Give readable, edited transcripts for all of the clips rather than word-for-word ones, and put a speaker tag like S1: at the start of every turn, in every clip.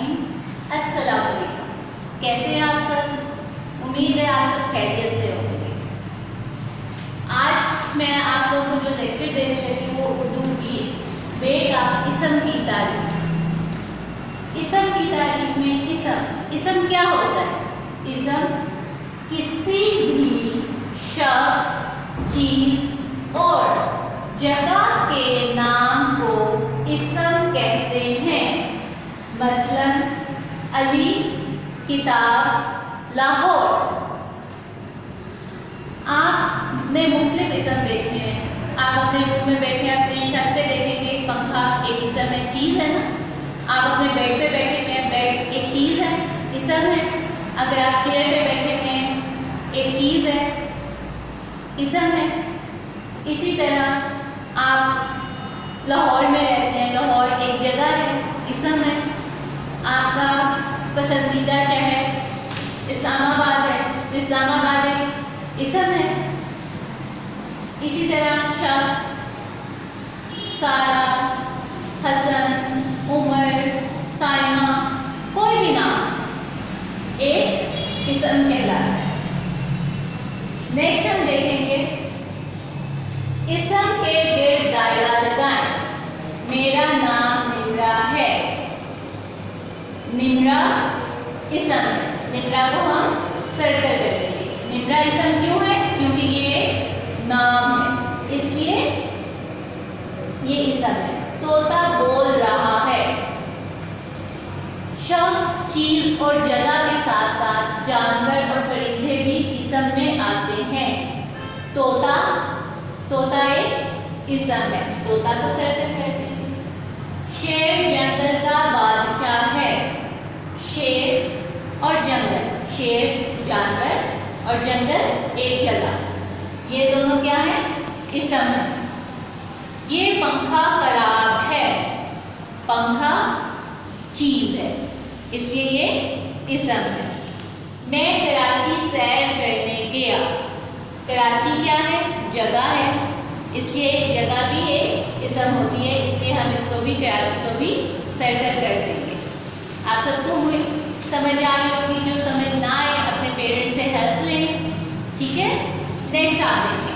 S1: الرحیم۔ السلام علیکم، کیسے ہیں آپ سب؟ امید ہے آپ سب خیریت سے ہوں گے۔ آج میں آپ لوگوں کو جو لیکچر دینے لگی وہ اردو کی بے کا اسم کی تعریف۔ اسم کی تعریف میں اسم کیا ہوتا ہے؟ اسم کسی بھی شخص، چیز اور جگہ کے نام کو اسم کہتے ہیں۔ مثلاً علی، کتاب، لاہور۔ آپ نے مختلف اسم دیکھے ہیں۔ آپ اپنے روم میں بیٹھے اپنے چھت پہ دیکھیں گے پنکھا ایک اسم ہے، چیز ہے نا۔ آپ اپنے بیڈ پہ بیٹھے ہیں، بیڈ ایک چیز ہے، اسم ہے۔ اگر آپ چیئر پہ بیٹھے ہیں ایک چیز ہے، اسم ہے۔ اسی طرح آپ لاہور میں رہتے ہیں، لاہور ایک جگہ ہے، اسم ہے۔ آپ کا پسندیدہ شہر اسلام آباد ہے، تو اسلام آباد ایک اسم ہے۔ اسی طرح شخص سارہ، حسن، عمر، سائمہ، کوئی بھی نام ایک اسم کہلاتا ہے۔ نیکسٹ ہم دیکھیں گے اسم کے گرد دائرہ لگائیں۔ میرا نام نمرہ ہے۔ نمرہ اسم ہے، نمرہ کو ہم سرکل کر دیں گے۔ نمرہ اسم کیوں ہے؟ کیونکہ یہ نام ہے، اس لیے یہ اسم ہے۔ طوطا بول رہا ہے۔ شخص، چیز اور جگہ کے ساتھ ساتھ جانور اور پرندے بھی اسم میں آتے ہیں۔ طوطا ایک اسم ہے، طوطا کو سرکل کرتے ہیں۔ شیر جنگل کا بادشاہ ہے۔ شیر اور جنگل، شیر جانور اور جنگل ایک جگہ، یہ دونوں کیا ہیں؟ اسم ہے۔ یہ پنکھا خراب ہے۔ پنکھا چیز ہے، اس لیے یہ اسم ہے۔ میں کراچی سیر کرنے گیا۔ کراچی کیا ہے؟ جگہ ہے، اس لیے جگہ بھی ایک اسم ہوتی ہے، اس لیے ہم اس کو بھی کراچی کو بھی سرکل کر دیں گے۔ آپ سب کو سمجھ آ رہی ہوگی، جو سمجھ نہ آئے اپنے پیرنٹ سے ہیلپ لیں، ٹھیک ہے؟ نیکسٹ آپ دیکھیں،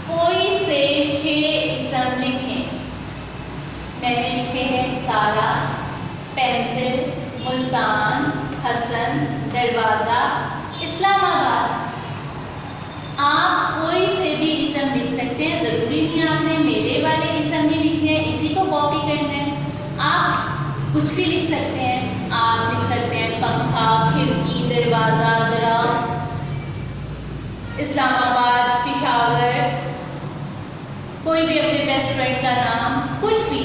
S1: کوئی سے 6 اسم لکھیں۔ میں نے لکھے ہیں سارہ، پینسل، ملتان، حسن، دروازہ، اسلام آباد۔ آپ کوئی سے بھی اسم لکھ سکتے ہیں، ضروری نہیں آپ نے میرے والے اسم ہی لکھنے ہیں، اسی کو کاپی کرنا ہے۔ آپ کچھ بھی لکھ سکتے ہیں۔ آپ لکھ سکتے ہیں پنکھا، کھڑکی، دروازہ، درخت، اسلام آباد، پشاور، کوئی بھی اپنے بیسٹ فرینڈ کا نام، کچھ بھی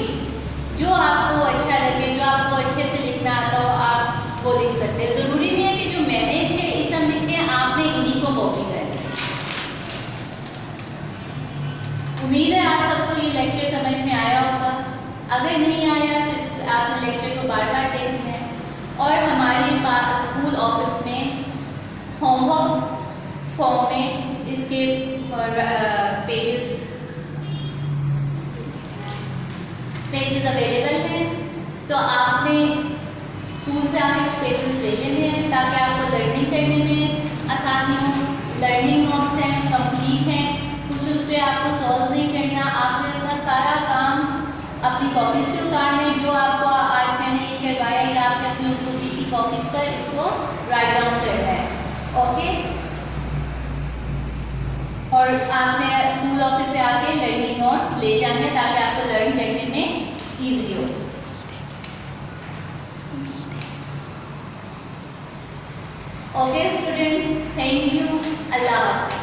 S1: جو آپ کو اچھا لگے، جو آپ کو اچھے سے لکھنا آتا ہو، آپ وہ لکھ سکتے ہیں۔ ضروری نہیں ہے کہ جو میں نے 6 اسم لکھے ہیں آپ نے انہی کو کاپی کرنا ہے۔ امید ہے آپ سب کو یہ لیکچر سمجھ میں آیا ہوگا۔ اگر نہیں آیا تو آپ نے لیکچر کو بار بار دیکھنا ہے، اور ہمارے اسکول آفس میں ہوم ورک فارم میں اس کے پیجز اویلیبل ہیں، تو آپ نے اسکول سے آ کے کچھ پیجز لے لینے ہیں تاکہ آپ کو لرننگ کرنے میں آسانی ہو۔ لرننگ نوٹس ہیں، کمپلیٹ ہیں، کچھ اس پہ آپ کو سالو نہیں کرنا، آپ نے اپنا سارا کام اپنی کاپیز پہ اتارنا ہے۔ جو آپ کو آج میں نے یہ کروایا ہے، آپ نے اپنی اردو بی کی کاپیز پر اس کو رائٹ ڈاؤن کرنا ہے، اوکے؟ اور آپ نے اسکول آفس سے آ کے لرننگ نوٹس لے جانے ہیں تاکہ آپ کو لرن کرنے میں ایزی ہو۔ اوکے اسٹوڈنٹس، تھینک یو، اللہ حافظ۔